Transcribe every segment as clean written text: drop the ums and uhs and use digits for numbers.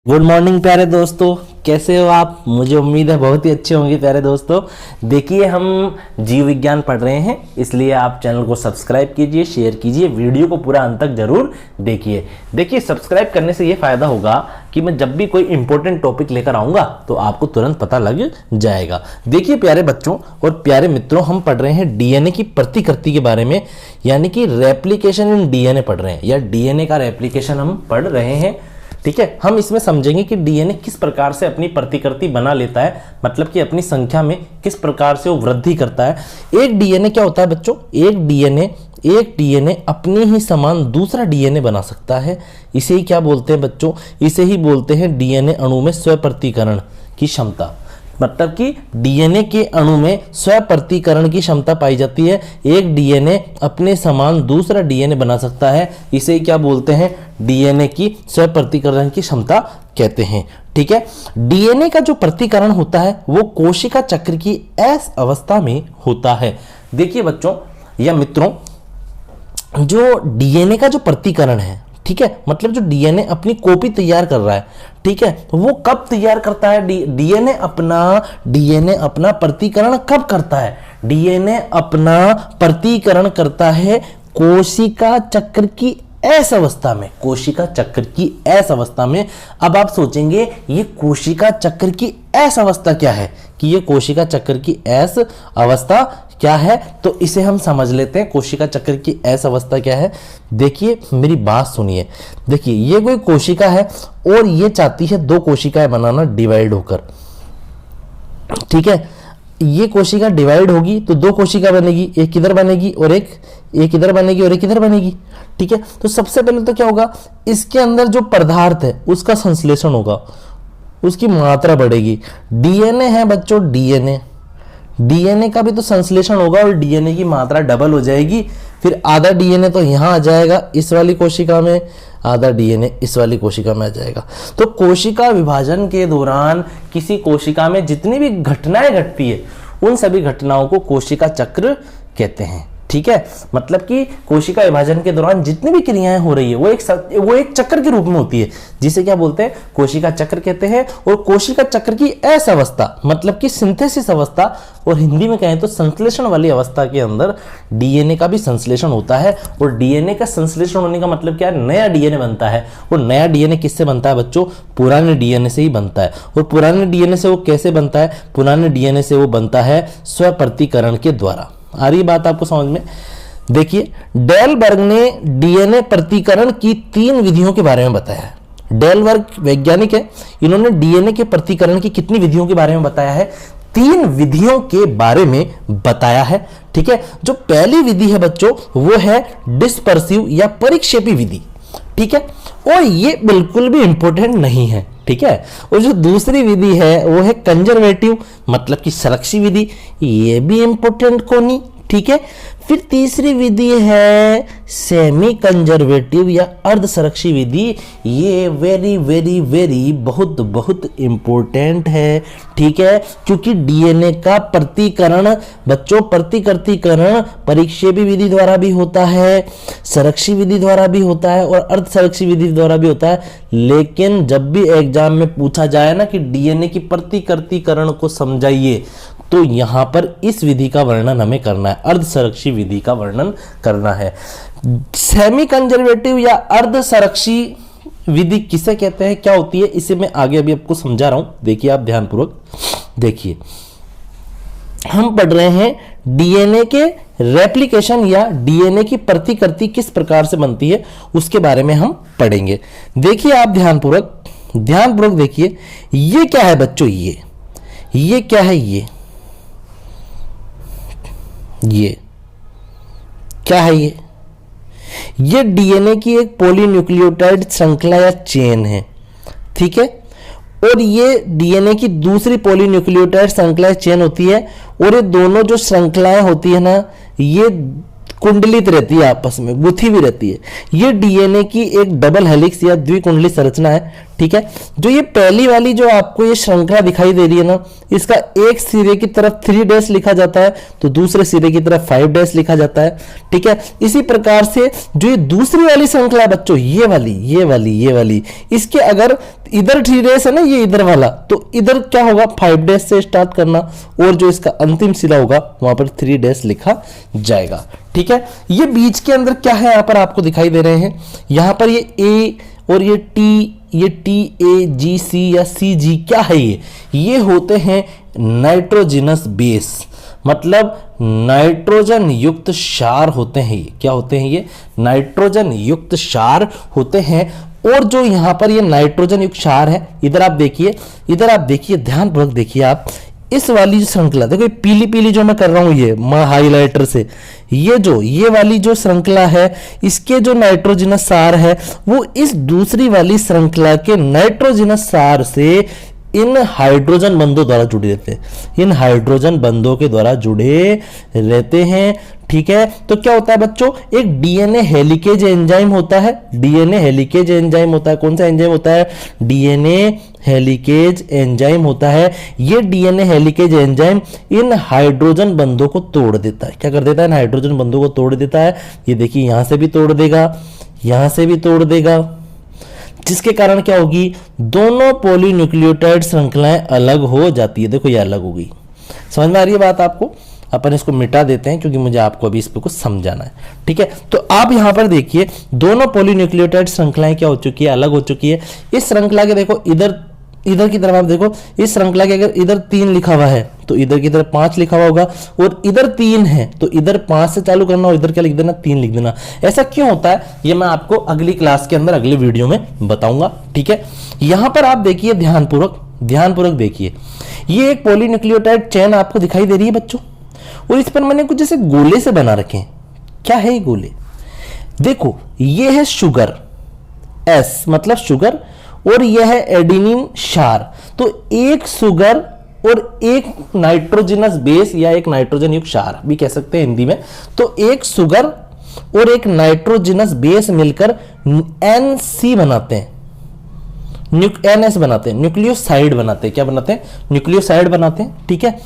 Good morning प्यारे दोस्तों, कैसे हो आप। मुझे उम्मीद है बहुत ही अच्छे होंगे प्यारे दोस्तों। देखिए हम जीव विज्ञान पढ़ रहे हैं, इसलिए आप चैनल को सब्सक्राइब कीजिए, शेयर कीजिए, वीडियो को पूरा अंत तक जरूर देखिए। देखिए सब्सक्राइब करने से ये फायदा होगा कि मैं जब भी कोई इंपॉर्टेंट टॉपिक लेकर आऊंगा तो आपको तुरंत पता लग जाएगा। देखिए प्यारे बच्चों और प्यारे मित्रों, हम पढ़ रहे हैं डीएनए की प्रतिकृति के बारे में, यानी कि रेप्लिकेशन इन डीएनए पढ़ रहे हैं, या डीएनए का रेप्लिकेशन हम पढ़ रहे हैं। ठीक है, हम इसमें समझेंगे कि डीएनए किस प्रकार से अपनी प्रतिकृति बना लेता है, मतलब कि अपनी संख्या में किस प्रकार से वो वृद्धि करता है। एक डीएनए क्या होता है बच्चों, एक डीएनए अपनी ही समान दूसरा डीएनए बना सकता है। इसे ही क्या बोलते हैं बच्चों, इसे ही बोलते हैं डीएनए अणु में स्वप्रतिकरण की क्षमता। मतलब कि डीएनए के अणु में स्वप्रतिकरण की क्षमता पाई जाती है। एक डीएनए अपने समान दूसरा डीएनए बना सकता है, इसे क्या बोलते हैं, डीएनए की स्वप्रतिकरण की क्षमता कहते हैं। ठीक है, डीएनए का जो प्रतिकरण होता है वो कोशिका चक्र की एस अवस्था में होता है। देखिए बच्चों या मित्रों, जो डीएनए का जो प्रतिकरण है, ठीक है, मतलब जो डीएनए अपनी कॉपी तैयार कर रहा है, ठीक है, वो कब तैयार करता है, डीएनए अपना प्रतिकरण कब करता है, डीएनए अपना प्रतिकरण करता है कोशिका चक्र की एस अवस्था में, कोशिका चक्र की एस अवस्था में। अब आप सोचेंगे ये कोशिका चक्र की एस अवस्था क्या है, कि ये कोशिका चक्र की एस अवस्था क्या है, तो इसे हम समझ लेते हैं। कोशिका चक्र की एस अवस्था क्या है, देखिए मेरी बात सुनिए। देखिए ये कोई कोशिका है और ये चाहती है दो कोशिकाएं बनाना डिवाइड होकर। ठीक है, ये कोशिका डिवाइड होगी तो दो कोशिका बनेगी, एक इधर बनेगी और एक इधर बनेगी और एक इधर बनेगी। ठीक है, तो सबसे पहले तो क्या होगा, इसके अंदर जो पदार्थ है उसका संश्लेषण होगा, उसकी मात्रा बढ़ेगी। डीएनए है बच्चों, डीएनए का भी तो संश्लेषण होगा और डीएनए की मात्रा डबल हो जाएगी। फिर आधा डीएनए तो यहां आ जाएगा इस वाली कोशिका में, आधा डीएनए इस वाली कोशिका में आ जाएगा। तो कोशिका विभाजन के दौरान किसी कोशिका में जितनी भी घटनाएं घटती है उन सभी घटनाओं को कोशिका चक्र कहते हैं। ठीक है, मतलब कि कोशिका विभाजन के दौरान जितनी भी क्रियाएं हो रही है वो एक चक्र के रूप में होती है, जिसे क्या बोलते हैं, कोशिका चक्र कहते हैं। और कोशिका चक्र की एस अवस्था मतलब कि सिंथेसिस अवस्था, और हिंदी में कहें तो संश्लेषण वाली अवस्था के अंदर डीएनए का भी संश्लेषण होता है। और डीएनए का संश्लेषण होने का मतलब क्या है, नया डीएनए बनता है। और नया डीएनए किससे बनता है बच्चों, पुराने डीएनए से ही बनता है। और पुराने डीएनए से वो कैसे बनता है, पुराने डीएनए से वो बनता है स्वप्रतिकरण के द्वारा। आ रही बात आपको समझ में। देखिए डेलबर्ग ने डीएनए प्रतिकरण की 3 विधियों के बारे में बताया है। डेलबर्ग वैज्ञानिक है, इन्होंने डीएनए के प्रतिकरण की कितनी विधियों के बारे में बताया है, 3 विधियों के बारे में बताया है। ठीक है, जो पहली विधि है बच्चों वो है डिस्पर्सिव या परिक्षेपी विधि। ठीक है, और ये बिल्कुल भी इंपॉर्टेंट नहीं है। ठीक है, और जो दूसरी विधि है वो है कंजर्वेटिव मतलब कि संरक्षी विधि, ये भी इंपॉर्टेंट को नहीं। ठीक है, फिर तीसरी विधि है सेमी कंजर्वेटिव या अर्ध संरक्षी विधि, ये वेरी वेरी वेरी बहुत बहुत इंपॉर्टेंट है। ठीक है, क्योंकि डीएनए का प्रतिकरण बच्चों, प्रतिकृतिकरण परिक्षेपी विधि द्वारा भी होता है, संरक्षी विधि द्वारा भी होता है और अर्ध संरक्षी विधि द्वारा भी होता है। लेकिन जब भी एग्जाम में पूछा जाए ना कि डीएनए की प्रतिकृतिकरण को समझाइए, तो यहां पर इस विधि का वर्णन हमें करना है, अर्ध संरक्षी विधि का वर्णन करना है। सेमी कंजर्वेटिव या अर्ध संरक्षी विधि किसे कहते हैं, क्या होती है, इसे मैं आगे अभी आपको समझा रहा हूं। देखिए आप ध्यानपूर्वक देखिए, हम पढ़ रहे हैं डीएनए के रेप्लिकेशन या डीएनए की प्रतिकृति किस प्रकार से बनती है उसके बारे में हम पढ़ेंगे। देखिए आप ध्यानपूर्वक देखिए, ये क्या है बच्चों, ये क्या है, ये क्या है, ये डीएनए की एक पॉलीन्यूक्लियोटाइड श्रृंखला या चेन है। ठीक है, और ये डीएनए की दूसरी पॉलीन्यूक्लियोटाइड श्रृंखला चेन होती है, और ये दोनों जो श्रृंखलाएं होती है ना, ये कुंडलित रहती है, आपस में गुथी भी रहती है। ये डीएनए की एक डबल हेलिक्स या द्विकुंडली संरचना है। ठीक है। जो ये पहली वाली जो आपको ये श्रृंखला दिखाई दे रही है ना, इसका एक सिरे की तरफ 3 डैश लिखा जाता है तो दूसरे सिरे की तरफ 5 डैश लिखा जाता है, ठीक है। इसी प्रकार से जो ये दूसरी वाली श्रृंखला है बच्चों, ये वाली, इसके अगर इधर 3 डैश है ना, ये इधर वाला, तो इधर क्या होगा 5 डैश से स्टार्ट करना, और जो इसका अंतिम सिरा होगा वहां पर 3 डैश लिखा जाएगा, ठीक है। ये बीच के अंदर क्या है, यहां पर आपको दिखाई दे रहे हैं, यहां पर ये ए और ये टी ए जी सी या सी जी क्या है, ये होते हैं नाइट्रोजनस बेस, मतलब नाइट्रोजन युक्त क्षार होते हैं। ये क्या होते हैं, ये नाइट्रोजन युक्त क्षार होते हैं। और जो यहां पर ये नाइट्रोजन युक्त क्षार है, इधर आप देखिए, ध्यानपूर्वक देखिए आप, इस वाली श्रृंखला देखो, पीली पीली जो मैं कर रहा हूं, ये मैं हाइलाइटर से, ये वाली जो श्रृंखला है, इसके जो नाइट्रोजनस क्षार है वो इस दूसरी वाली श्रृंखला के नाइट्रोजनस क्षार से इन हाइड्रोजन बंधों द्वारा जुड़े रहते हैं, इन हाइड्रोजन बंधों के द्वारा जुड़े रहते हैं, ठीक है। तो क्या होता है बच्चों, एक डीएनए हेलिकेज एंजाइम होता है, डीएनए हेलिकेज एंजाइम होता है। कौन सा एंजाइम होता है, डीएनए हेलिकेज एंजाइम होता है। ये डीएनए हेलिकेज एंजाइम इन हाइड्रोजन बंधों को तोड़ देता है। क्या कर देता है, इन हाइड्रोजन बंधों को तोड़ देता है। ये देखिए, यहां से भी तोड़ देगा, यहां से भी तोड़ देगा, जिसके कारण क्या होगी, दोनों पॉलीन्यूक्लियोटाइड श्रृंखलाएं अलग हो जाती है। देखो ये अलग हो गई, समझ में आ रही है बात आपको। अपन इसको मिटा देते हैं क्योंकि मुझे आपको अभी इस पे कुछ समझाना है, ठीक है। तो आप यहां पर देखिए, दोनों पॉलीन्यूक्लियोटाइड श्रृंखलाएं क्या हो चुकी है, अलग हो चुकी है। इस श्रृंखला के देखो इधर की तरफ आप देखो, इस श्रृंखला के अगर इधर 3 लिखा हुआ है तो इधर की तरफ 5 लिखा हुआ होगा, और इधर 3 है तो इधर 5 से चालू करना और इधर क्या लिख देना, 3 लिख देना। ऐसा क्यों होता है, ये मैं आपको अगली क्लास के अंदर अगले वीडियो में बताऊंगा, ठीक है। यहां पर आप देखिए, ध्यानपूर्वक देखिए, ये एक पॉलीन्यूक्लियोटाइड चेन आपको दिखाई दे रही है बच्चों, और इस पर मैंने कुछ जैसे गोले से बना रखे हैं। क्या है ये गोले, देखो ये है शुगर, एस मतलब शुगर, और यह है एडेनिन क्षार। तो एक शुगर और एक नाइट्रोजनस बेस या एक नाइट्रोजन युक्त क्षार भी कह सकते हैं हिंदी में। तो एक शुगर और एक नाइट्रोजनस बेस मिलकर NC बनाते हैं, NS बनाते हैं, न्यूक्लियोसाइड बनाते हैं। क्या बनाते हैं, न्यूक्लियोसाइड बनाते हैं, ठीक है।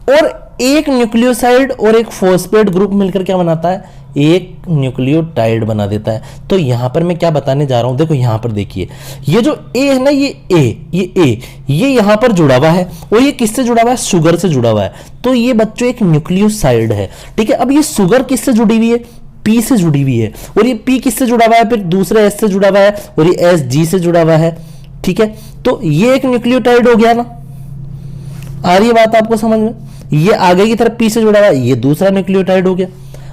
और एक न्यूक्लियोसाइड और एक फॉस्फेट ग्रुप मिलकर क्या बनाता है, एक न्यूक्लियोटाइड बना देता है। तो यहां पर मैं क्या बताने जा रहा हूं, देखो यहां पर देखिए, ये जो ए है ना, ये यहां पर जुड़ा हुआ है, और ये किससे जुड़ा हुआ है, शुगर से जुड़ा हुआ है। तो ये बच्चों एक न्यूक्लियोसाइड है, ठीक है। अब ये शुगर किससे जुड़ी हुई है, पी से जुड़ी हुई है, और ये पी किससे जुड़ा हुआ है, फिर दूसरे एस से जुड़ा हुआ है, और ये एस जी से जुड़ा हुआ है, ठीक है। तो ये एक न्यूक्लियोटाइड हो गया ना, आ रही है बात आपको समझ में। ये आगे की तरफ पी से जुड़ा हुआ है, ये दूसरा न्यूक्लियोटाइड हो गया,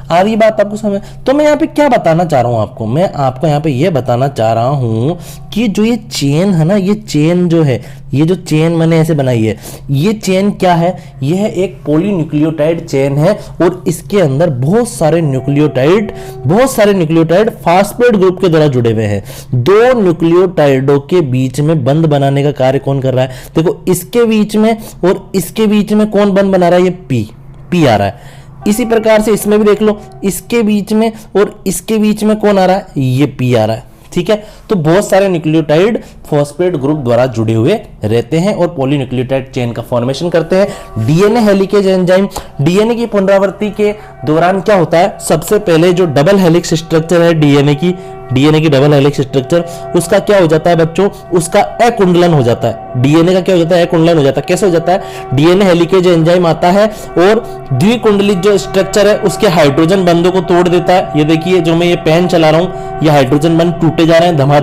आ रही बात आपको समझ। तो मैं यहाँ पे क्या बताना चाह रहा हूं आपको, मैं आपको यहाँ पे ये बताना चाह रहा हूं कि जो ये चेन है ना, ये चेन जो है, ये जो चेन मैंने ऐसे बनाई है, ये चेन क्या है, यह एक पॉलीन्यूक्लियोटाइड चेन है, और इसके अंदर बहुत सारे न्यूक्लियोटाइड फास्फेट ग्रुप के द्वारा जुड़े हुए हैं। दो न्यूक्लियोटाइडों के बीच में बंध बनाने का कार्य कौन कर रहा है, देखो इसके बीच में और इसके बीच में कौन बंध बना रहा है, ये पी आ रहा है। इसी प्रकार से इसमें भी देख लो, इसके बीच में और इसके बीच में कौन आ रहा है, ये पी आ रहा है, ठीक है। तो बहुत सारे न्यूक्लियोटाइड फॉस्फेट ग्रुप द्वारा जुड़े हुए रहते हैं और पॉलीन्यूक्लियोटाइड चेन का फॉर्मेशन करते हैं। डीएनए हेलिकेज एंजाइम, डीएनए की पुनरावृत्ति के दौरान क्या होता है, सबसे पहले जो डबल हेलिक्स स्ट्रक्चर है डीएनए की डबल हेलिक्स स्ट्रक्चर, उसका क्या हो जाता है बच्चों, उसका अकुंडलन हो जाता है। डीएनए का क्या हो जाता है, अकुंडलन हो जाता है। कैसे हो जाता है, डीएनए हेलिकेज एंजाइम आता है और द्विकुंडलित जो स्ट्रक्चर है उसके हाइड्रोजन बंधों को तोड़ देता है। ये देखिए, जो मैं ये पेन चला रहा हूं, ये हाइड्रोजन बंध टूटे जा रहे हैं धमाधम,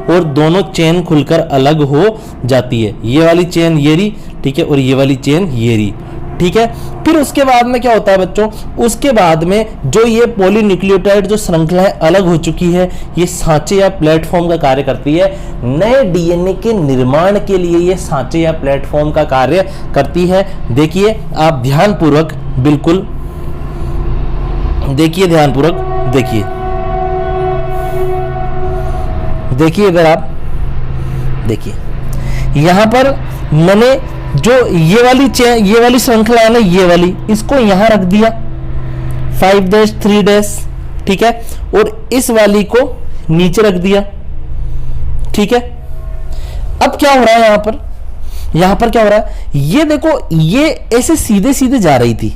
और दोनों चेन खुलकर अलग हो जाती है। ये वाली चेन ये रही, ठीक है, और ये वाली चेन ये रही, ठीक है। फिर उसके बाद में क्या होता है बच्चों, उसके बाद में जो ये पॉलीन्यूक्लियोटाइड जो श्रृंखला है अलग हो चुकी है, ये सांचे या प्लेटफॉर्म का कार्य करती है। नए डीएनए के निर्माण के लिए ये सांचे या प्लेटफॉर्म का कार्य करती है। देखिए आप ध्यानपूर्वक, बिल्कुल देखिए, ध्यानपूर्वक देखिए, अगर आप देखिए यहां पर मैंने जो ये वाली श्रृंखला है ना, ये वाली, इसको यहां रख दिया 5 डैश 3 डैश, ठीक है, और इस वाली को नीचे रख दिया, ठीक है। अब क्या हो रहा है यहां पर क्या हो रहा है, ये देखो ये ऐसे सीधे सीधे जा रही थी,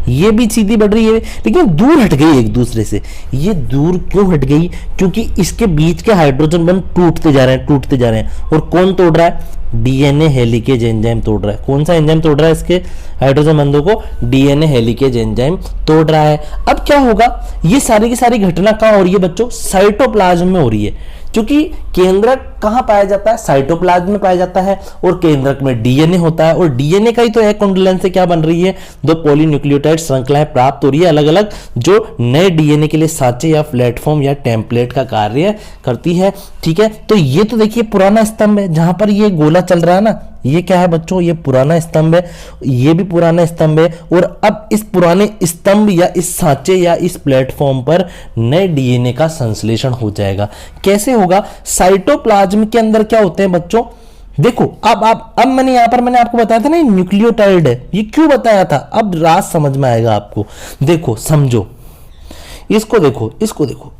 ये भी सीधी बढ़ रही है, लेकिन दूर हट गई एक दूसरे से। ये दूर क्यों हट गई? क्योंकि इसके बीच के हाइड्रोजन बंध टूटते जा रहे हैं। और कौन तोड़ रहा है? डीएनए हेलिकेज एंजाइम तोड़ रहा है। कौन सा एंजाइम तोड़ रहा है इसके हाइड्रोजन बंधों को? डीएनए हेलिकेज एंजाइम तोड़ रहा है। अब क्या होगा, ये सारी की सारी घटना कहां हो रही है बच्चों? साइटोप्लाज्म में हो रही है, क्योंकि केंद्रक कहां पाया जाता है? साइटोप्लाज्म में पाया जाता है, और केंद्रक में डीएनए होता है, और डीएनए का ही तो एक कुंडलन से क्या बन रही है? दो पॉलीन्यूक्लियोटाइड श्रृंखलाएं प्राप्त हो रही है अलग अलग, जो नए डीएनए के लिए साँचे या प्लेटफॉर्म या टेम्पलेट का कार्य करती है। ठीक है, तो ये तो देखिए पुराना स्तंभ है, जहां पर ये गोला चल रहा है ना, ये क्या है बच्चों? ये पुराना स्तंभ है, ये भी पुराना स्तंभ है। और अब इस पुराने स्तंभ या इस सांचे या इस प्लेटफॉर्म पर नए डीएनए का संश्लेषण हो जाएगा। कैसे होगा? साइटोप्लाज्म के अंदर क्या होते हैं बच्चों? देखो अब मैंने आपको बताया था ना न्यूक्लियोटाइड है, ये क्यों बताया था? अब राज समझ में आएगा आपको। देखो समझो, इसको देखो,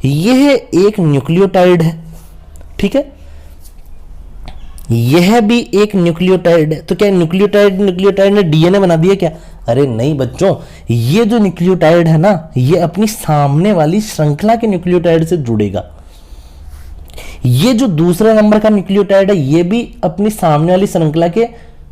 यह एक न्यूक्लियोटाइड है, ठीक है, यह भी एक न्यूक्लियोटाइड है। तो क्या न्यूक्लियोटाइड ने डीएनए बना दिया क्या? अरे नहीं बच्चों, ये जो न्यूक्लियोटाइड है ना, ये अपनी सामने वाली श्रृंखला के न्यूक्लियोटाइड से जुड़ेगा। ये जो दूसरे नंबर का न्यूक्लियोटाइड है, ये भी अपनी सामने वाली श्रृंखला के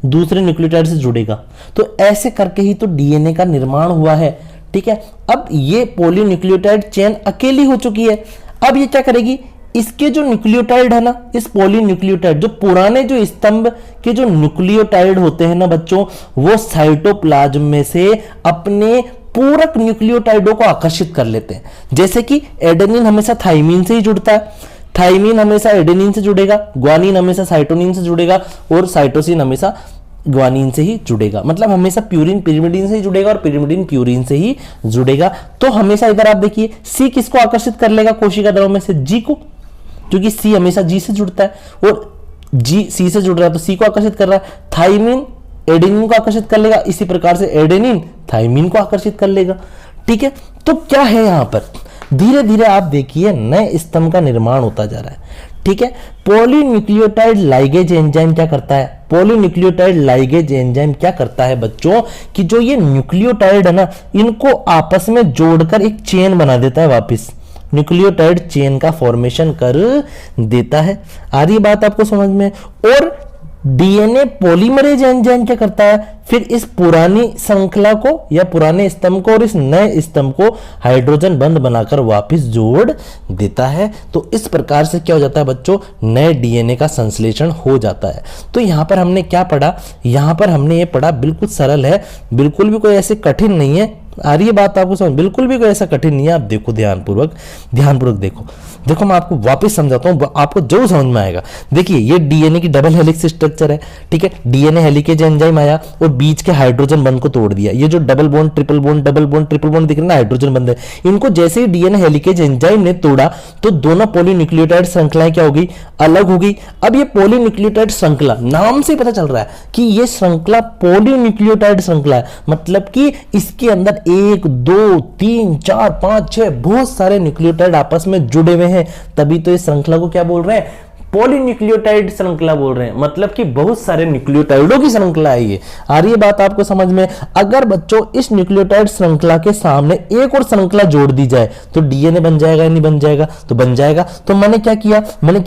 दूसरे न्यूक्लियोटाइड से जुड़ेगा। तो ऐसे करके ही तो डीएनए का निर्माण हुआ है। ठीक है, अब ये पॉलीन्यूक्लियोटाइड चेन अकेली हो चुकी है। अब ये क्या करेगी? इसके जो न्यूक्लियोटाइड है ना, इस पॉलीन्यूक्लियोटाइड, जो पुराने जो स्तंभ के जो न्यूक्लियोटाइड होते हैं ना बच्चों, वो साइटोप्लाज्म में से अपने पूरक न्यूक्लियोटाइडों को आकर्षित कर लेते हैं। जैसे कि एडेनिन हमेशा थाइमिन से ही जुड़ता है, थाइमिन हमेशा एडेनिन से जुड़ेगा, ग्वानिन हमेशा साइटोनिन से जुड़ेगा, और साइटोसिन हमेशा ग्वानिन से ही जुड़ेगा। मतलब हमेशा प्यूरिन पिरिमिडिन से ही जुड़ेगा और पिरिमिडिन प्यूरिन से ही जुड़ेगा। तो हमेशा इधर आप देखिए, सी किसको आकर्षित कर लेगा कोशिका द्रव में से? जी को, क्योंकि सी हमेशा जी से जुड़ता है, और जी सी से जुड़ रहा है तो सी को आकर्षित कर रहा है। थाइमिन एडेनिन को आकर्षित कर लेगा, इसी प्रकार से एडेनिन थाइमिन को आकर्षित कर लेगा। ठीक है, तो क्या है यहां पर? धीरे धीरे आप देखिए नए स्तंभ का निर्माण होता जा रहा है। ठीक है, पॉलीन्यूक्लियोटाइड लाइगेज एंजाइम क्या करता है? पॉलीन्यूक्लियोटाइड लाइगेज एंजाइम क्या करता है बच्चों, कि जो ये न्यूक्लियोटाइड है ना, इनको आपस में जोड़कर एक चेन बना देता है, वापस न्यूक्लियोटाइड चेन का फॉर्मेशन कर देता है। आ रही बात आपको समझ में? और डीएनए पॉलीमरेज एंजाइम क्या करता है? फिर इस पुरानी श्रृंखला को या पुराने स्तंभ को और इस नए स्तंभ को हाइड्रोजन बंध बनाकर वापस जोड़ देता है। तो इस प्रकार से क्या हो जाता है बच्चों? नए डीएनए का संश्लेषण हो जाता है। तो यहां पर हमने क्या पढ़ा? यहां पर हमने ये पढ़ा, बिल्कुल सरल है, बिल्कुल भी कोई ऐसे कठिन नहीं है। आ रही है बात आपको समझ? बिल्कुल भी कोई ऐसा कठिन नहीं है। आप देखो ध्यानपूर्वक देखो मैं आपको वापस समझाता हूं, आपको जरूर समझ में आएगा। देखिए ये डीएनए की डबल हेलिक्स स्ट्रक्चर है। ठीक है, डीएनए हेलिकेज एंजाइम आया और बीच के हाइड्रोजन बंध को तोड़ दिया। ये जो डबल बॉन्ड ट्रिपल बॉन्ड दिख रहा है ना, हाइड्रोजन बंध है, इनको जैसे ही डीएनए हेलिकेज एंजाइम ने तोड़ा तो दोनों पॉलीन्यूक्लियोटाइड श्रृंखलाएं क्या हो गई? अलग हो गई। अब ये पॉलीन्यूक्लियोटाइड श्रृंखला, नाम से पता चल रहा है कि ये श्रृंखला पॉलीन्यूक्लियोटाइड श्रृंखला है, मतलब कि इसके अंदर 1 2 3 4 5 6 बहुत सारे न्यूक्लियोटाइड आपस में जुड़े हुए हैं। तभी तो इस श्रृंखला को क्या बोल रहे हैं? पॉलीन्यूक्लियोटाइड श्रृंखला बोल रहे हैं। मतलब कि बहुत सारे न्यूक्लियोटाइडों की श्रृंखला है ये। आ रही है बात आपको समझ में? अगर बच्चों इस न्यूक्लियोटाइड श्रृंखला के सामने एक और श्रृंखला जोड़ दी जाए तो डीएनए बन जाएगा या नहीं बन जाएगा? तो बन जाएगा। तो मैंने क्या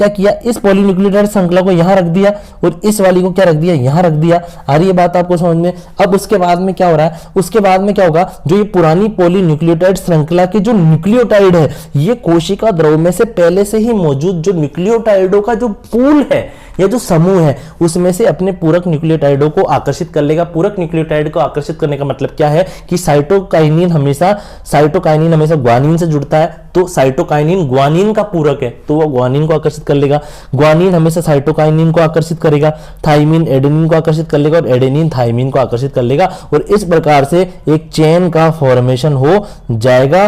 किया? इस पॉलीन्यूक्लियोटाइड श्रृंखला को यहां रख दिया और इस वाली को क्या रख दिया? यहां रख दिया। आ रही है बात आपको समझ में? अब उसके बाद में क्या हो रहा है? उसके बाद में क्या होगा? जो ये पुरानी पॉलीन्यूक्लियोटाइड श्रृंखला के जो न्यूक्लियोटाइड है, ये कोशिका द्रव में से पहले से ही मौजूद जो न्यूक्लियोटाइडों का जो पूल है या जो समूह है, उसमें से अपने पूरक न्यूक्लियोटाइडों को आकर्षित कर लेगा। पूरक न्यूक्लियोटाइड को आकर्षित करने का मतलब क्या है? कि साइटोकाइनिन हमेशा ग्वानिन से जुड़ता है, तो साइटोकाइनिन ग्वानिन का पूरक है, तो वो ग्वानिन को आकर्षित कर लेगा। ग्वानिन हमेशा साइटोकाइनिन को आकर्षित करेगा, थाइमिन एडेनिन को आकर्षित कर लेगा और एडेनिन थाइमिन को आकर्षित कर लेगा, और इस प्रकार से एक चेन का फॉर्मेशन हो जाएगा।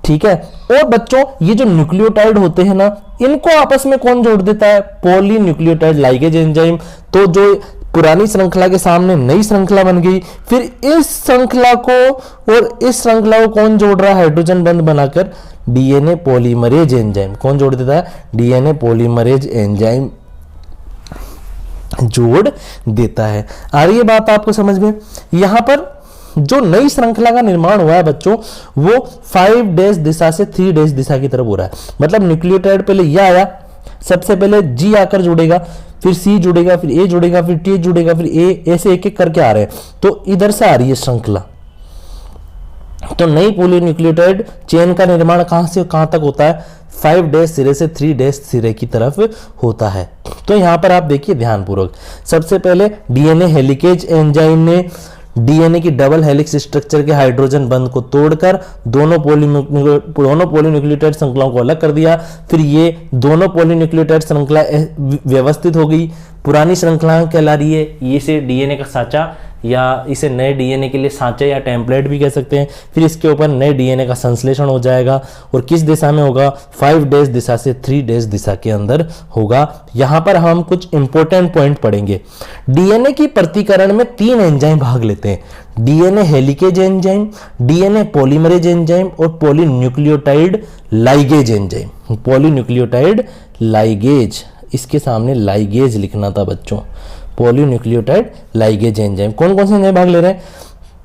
ठीक है, और बच्चों ये जो न्यूक्लियोटाइड होते हैं ना, इनको आपस में कौन जोड़ देता है? Polynucleotide ligase enzyme. तो जो पुरानी श्रृंखला के सामने नई श्रृंखला बन गई, फिर इस श्रृंखला को और इस श्रृंखला को कौन जोड़ रहा है? हाइड्रोजन बंध बनाकर डीएनए पॉलीमरेज एंजाइम। कौन जोड़ देता है? डीएनए पॉलीमरेज एंजाइम जोड़ देता है। आ रही है बात आपको समझ में? यहां पर जो नई श्रृंखला का निर्माण हुआ है बच्चों, वो 5' दिशा से 3' दिशा की तरफ हो रहा है। मतलब न्यूक्लियोटाइड पहले यह आया, सबसे पहले G आकर जुड़ेगा, फिर C जुड़ेगा, फिर A जुड़ेगा, फिर T जुड़ेगा, फिर A, ऐसे एक एक करके आ रहे हैं। तो इधर से आ रही है श्रृंखला। तो नई पॉलीन्यूक्लियोटाइड चेन का निर्माण कहां से कहां तक होता है? 5' सिरे से 3' सिरे की तरफ होता है। तो यहां पर आप देखिए ध्यानपूर्वक, सबसे पहले डीएनए हेलिकेज एंजाइम ने डीएनए की डबल हेलिक्स स्ट्रक्चर के हाइड्रोजन बंध को तोड़कर दोनों पॉलीन्यूक्लियोटाइड श्रृंखलाओं को अलग कर दिया। फिर ये दोनों पॉलीन्यूक्लियोटाइड श्रृंखला व्यवस्थित हो गई, पुरानी श्रृंखला कहला रही है। ये से डीएनए का साँचा या इसे नए डीएनए के लिए सांचा या टेम्पलेट भी कह सकते हैं। फिर इसके ऊपर नए डीएनए का संश्लेषण हो जाएगा और किस दिशा में होगा? 5' दिशा से 3' दिशा के अंदर होगा। यहां पर हम कुछ इंपॉर्टेंट पॉइंट पढ़ेंगे। डीएनए की प्रतिकरण में 3 एंजाइम भाग लेते हैं: DNA helicase enzyme, DNA polymerase enzyme और polynucleotide ligase enzyme. Polynucleotide ligase, इसके सामने लाइगेज लिखना था बच्चों। पॉलीन्यूक्लियोटाइड लाइगेज एंजाइम कौन कौन से एंजाइम भाग ले रहे हैं?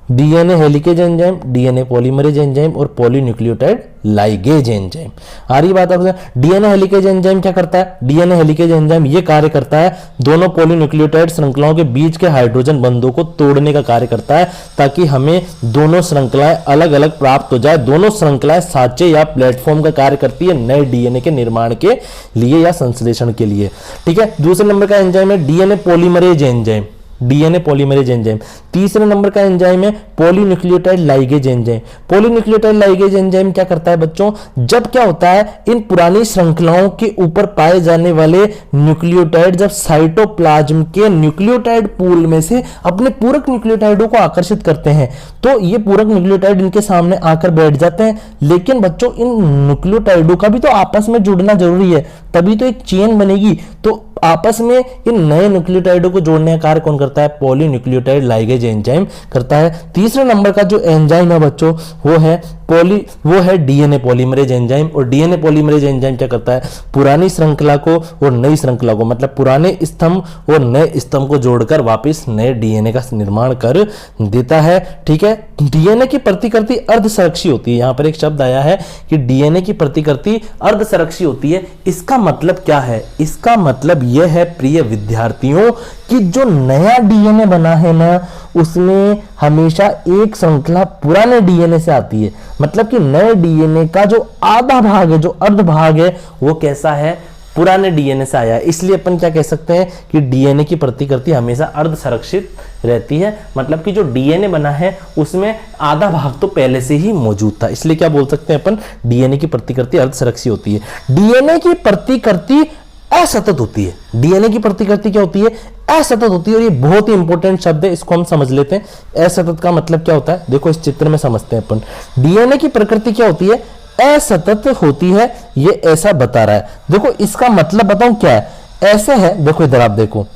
DNA helicase enzyme, DNA polymerase enzyme और पॉलीन्यूक्लियोटाइड लाइगेज एंजाइम। आ रही बात आपसे? डीएनए हेलिकेज एंजाइम क्या करता है? डीएनए हेलिकेज एंजाइम ये कार्य करता है, दोनों पॉलीन्यूक्लियोटाइड श्रृंखलाओं के बीच के हाइड्रोजन बंधों को तोड़ने का कार्य करता है, ताकि हमें दोनों श्रृंखलाएं अलग अलग प्राप्त हो जाए। दोनों श्रृंखलाएं साँचे या प्लेटफॉर्म का कार्य करती है नए डीएनए के निर्माण के लिए या संश्लेषण के लिए। ठीक है। दूसरे नंबर का एंजाइम है DNA polymerase enzyme, DNA polymerase enzyme. तीसरे नंबर का एंजाइम है polynucleotide ligase enzyme. Polynucleotide ligase enzyme क्या करता है बच्चों? जब क्या होता है, इन पुरानी श्रृंखलाओं के ऊपर पाए जाने वाले न्यूक्लियोटाइड जब साइटोप्लाज्म के न्यूक्लियोटाइड पूल में से अपने पूरक न्यूक्लियोटाइडों को आकर्षित करते हैं, तो ये पूरक न्यूक्लियोटाइड इनके सामने आकर बैठ जाते हैं। लेकिन बच्चों इन न्यूक्लियोटाइडों का भी तो आपस में जुड़ना जरूरी है, तभी तो एक चेन बनेगी। तो आपस में इन नए न्यूक्लियोटाइडों को जोड़ने का कार्य कौन करता है? पॉलीन्यूक्लियोटाइड लाइगेज एंजाइम करता है। तीसरे नंबर का जो एंजाइम है बच्चों, वो है डीएनए पॉलीमरेज एंजाइम। और डीएनए पॉलीमरेज एंजाइम क्या करता है? पुरानी श्रृंखला को और नई श्रृंखला को, मतलब पुराने स्तंभ और नए स्तंभ को जोड़कर वापस नए डीएनए का निर्माण कर देता है। ठीक है। डीएनए की प्रतिकृति अर्धसरक्षी होती है। यहां पर एक शब्द आया है कि डीएनए की प्रतिकृति अर्धसरक्षी होती है। इसका मतलब क्या है? इसका मतलब यह है प्रिय विद्यार्थियों कि जो नया डीएनए बना है ना, उसमें हमेशा एक श्रृंखला पुराने डीएनए से आती है। मतलब कि नए डीएनए का जो आधा भाग है, जो अर्ध भाग है, वो कैसा है? पुराने डीएनए से आया है। इसलिए अपन क्या कह सकते हैं कि डीएनए की प्रतिकृति हमेशा अर्ध संरक्षित रहती है। मतलब कि जो डीएनए बना है उसमें आधा भाग तो पहले से ही मौजूद था, इसलिए क्या बोल सकते हैं अपन? डीएनए की प्रतिकृति अर्ध संरक्षित होती है। डीएनए की प्रतिकृति असतत होती है। डीएनए की प्रतिकृति क्या होती है? असतत होती है। और ये बहुत ही इंपॉर्टेंट शब्द है, इसको हम समझ लेते हैं। असतत का मतलब क्या होता है? देखो इस चित्र में समझते हैं अपन। डीएनए की प्रकृति क्या होती है? असतत होती है। ये ऐसा बता रहा है। देखो इसका मतलब बताऊं क्या है? ऐसे है, देखो इधर आप देखो,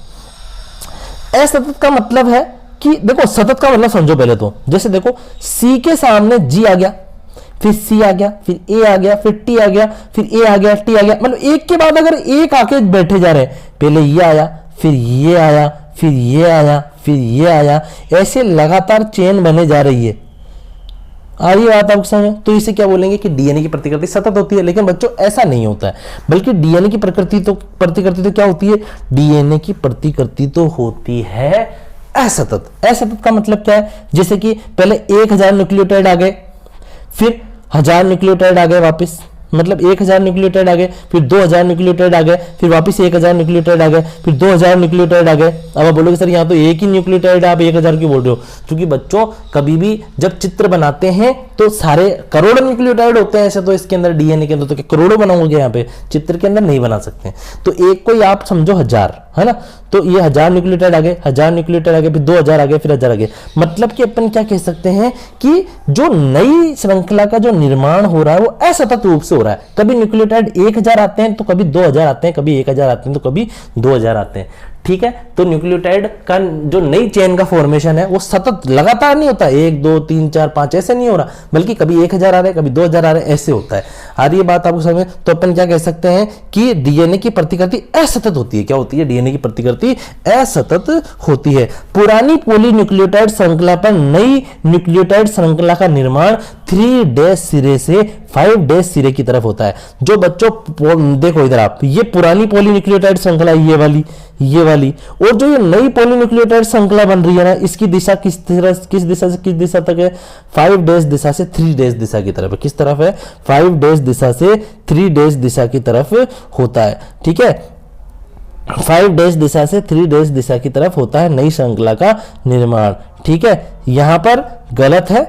असतत का मतलब है कि देखो सतत का मतलब समझो पहले तो। जैसे देखो सी के सामने जी आ गया, फिर सी आ गया, फिर ए आ गया, फिर टी आ गया, फिर ए आ गया, टी आ गया। मतलब एक के बाद अगर एक आके बैठे जा रहे हैं, पहले ये आया, फिर ये आया, फिर ये आया, फिर ये आया, ऐसे लगातार चेन बने जा रही है। आ रही बात आपको समझ? तो इसे क्या बोलेंगे कि डीएनए की प्रतिकृति सतत होती है। लेकिन बच्चों ऐसा नहीं होता है, बल्कि डीएनए की प्रतिकृति तो क्या होती है? डीएनए की प्रतिकृति तो होती है असतत। असतत का मतलब क्या है? जैसे कि पहले 1000 न्यूक्लियोटाइड आ गए, फिर 1000 न्यूक्लियोटाइड आ गए वापस, मतलब 1000 न्यूक्लियोटाइड आ गए, फिर 2000 न्यूक्लियोटाइड आ गए, फिर वापस 1000 न्यूक्लियोटाइड आ गए, फिर 2000 न्यूक्लियोटाइड आ गए। अब आप बोलोगे सर यहाँ तो एक ही न्यूक्लियोटाइड आप 1000 क्यों बोल रहे हो? क्योंकि बच्चों कभी भी जब चित्र बनाते हैं तो सारे करोड़ों न्यूक्लियोटाइड होते हैं। ऐसे तो इसके अंदर डीएनए के अंदर तो करोड़ों बनाओगे, यहाँ पे चित्र के अंदर नहीं बना सकते। तो एक को आप समझो 1000, है ना? तो ये 1000 न्यूक्लियोटाइड आ गए, 1000 न्यूक्लियोटाइड आ गए, फिर 2000 आ गए, फिर 1000 आ गए। मतलब कि अपन क्या कह सकते हैं कि जो नई श्रृंखला का जो निर्माण हो रहा है वो असतत रूप से हो रहा है। कभी न्यूक्लियोटाइड 1000 आते हैं तो कभी 2000 आते हैं, कभी 1000 आते हैं तो कभी 2000 आते हैं। ठीक है। तो न्यूक्लियोटाइड का जो नई चेन का फॉर्मेशन है वो सतत लगातार नहीं होता, 1 2 3 4 5 ऐसे नहीं हो रहा, बल्कि कभी 1000 आ रहे हैं, कभी 2000 आ रहे हैं, ऐसे होता है। आ रही है बात आपको समझ? तो अपन क्या कह सकते हैं कि डीएनए की प्रतिकृति असतत होती है। क्या होती है? डीएनए की प्रतिकृति असतत होती है। पुरानी पॉलीन्यूक्लियोटाइड श्रृंखला पर नई न्यूक्लियोटाइड श्रृंखला का निर्माण 3' सिरे से 5' सिरे की तरफ होता है। जो बच्चों देखो इधर आप, ये पुरानी पॉलीन्यूक्लियोटाइड श्रृंखला ये वाली, और जो ये नई पॉलीन्यूक्लियोटाइड श्रृंखला बन रही है ना, इसकी दिशा किस दिशा से किस दिशा तक है? 5' दिशा से 3' दिशा की तरफ है। किस तरफ है? 5' दिशा से 3' दिशा की तरफ होता है, ठीक है। 5' दिशा से 3' दिशा की तरफ होता है नई श्रृंखला का निर्माण, ठीक है। यहां पर गलत है,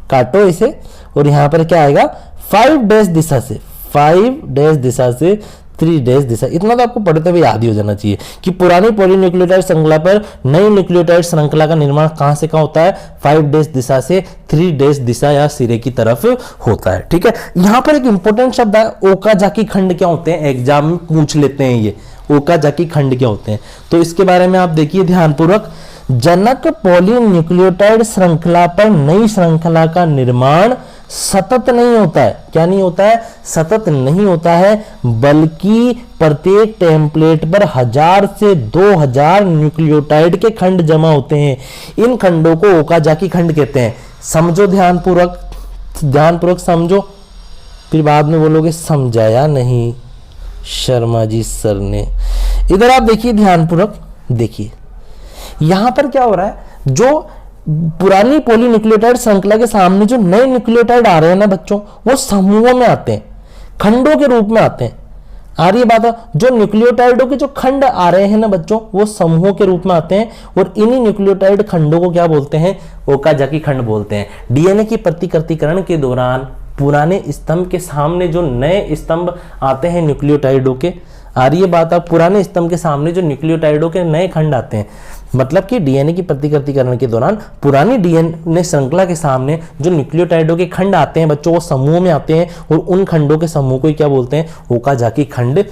काटो इसे, और यहां पर क्या आएगा? 5' दिशा से 5' दिशा से 3' दिशा। इतना तो आपको पढ़ते हुए याद ही हो जाना चाहिए कि पुरानी पॉलीन्यूक्लियोटाइड श्रृंखला पर नई न्यूक्लियोटाइड श्रृंखला का निर्माण कहां से कहां होता है? 5' दिशा से 3' दिशा या सिरे की तरफ होता है, ठीक है। यहां पर एक इंपॉर्टेंट शब्द है, ओकाजाकी खंड क्या होते हैं? एग्जाम में पूछ लेते हैं ये, ओकाजाकी खंड क्या होते हैं? तो इसके बारे में आप देखिए ध्यानपूर्वक। जनक पॉलीन्यूक्लियोटाइड श्रृंखला पर नई श्रृंखला का निर्माण सतत नहीं होता है। क्या नहीं होता है? सतत नहीं होता है, बल्कि प्रत्येक टेम्पलेट पर 1000 से 2000 न्यूक्लियोटाइड के खंड जमा होते हैं। इन खंडों को ओकाजाकी खंड कहते हैं। समझो ध्यानपूर्वक समझो, फिर बाद में बोलोगे समझाया नहीं शर्मा जी सर ने। इधर आप देखिए ध्यानपूर्वक, देखिए यहां पर क्या हो रहा है, जो पुरानी पॉलीन्यूक्लियोटाइड श्रृंखला के सामने जो नए न्यूक्लियोटाइड आ रहे हैं ना बच्चों, वो समूहों में आते हैं, खंडों के रूप में आते हैं। आ रही है बात? जो न्यूक्लियोटाइडों के जो खंड आ रहे हैं ना बच्चों, वो समूहों के रूप में आते हैं, और इन्हीं न्यूक्लियोटाइड खंडों को क्या बोलते हैं? ओकाजाकी खंड बोलते हैं। डीएनए की प्रतिकृतिकरण के दौरान पुराने स्तंभ के सामने जो नए स्तंभ आते हैं न्यूक्लियोटाइडों के, आ रही है बात? आप पुराने स्तंभ के सामने जो न्यूक्लियोटाइडों के नए खंड आते हैं, मतलब कि डीएनए की प्रतिकृतिकरण के दौरान पुरानी डीएनए श्रृंखला के सामने जो न्यूक्लियोटाइडों के खंड आते हैं बच्चों, वो समूह में आते हैं, और उन खंडों के समूह को क्या बोलते हैं? ओकाजाकी खंड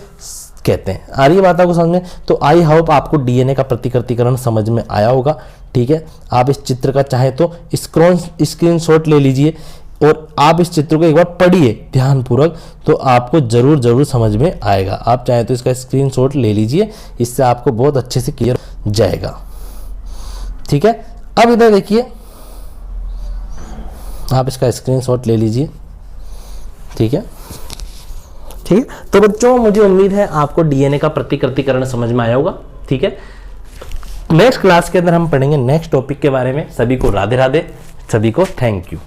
कहते हैं। आ रही है बात आपको समझ में? तो आई होप आपको डीएनए का प्रतिकृतिकरण समझ में आया होगा, ठीक है। आप इस चित्र का चाहे तो स्क्रीनशॉट ले लीजिए, और आप इस चित्र को एक बार पढ़िए ध्यानपूर्वक, तो आपको जरूर समझ में आएगा। आप चाहे तो इसका स्क्रीनशॉट ले लीजिए, इससे आपको बहुत अच्छे से क्लियर जाएगा, ठीक है। अब इधर देखिए, आप इसका स्क्रीनशॉट ले लीजिए, ठीक है। तो बच्चों मुझे उम्मीद है आपको डीएनए का प्रतिकृतिकरण समझ में आया होगा, ठीक है। नेक्स्ट क्लास के अंदर हम पढ़ेंगे नेक्स्ट टॉपिक के बारे में। सभी को राधे राधे, सभी को थैंक यू।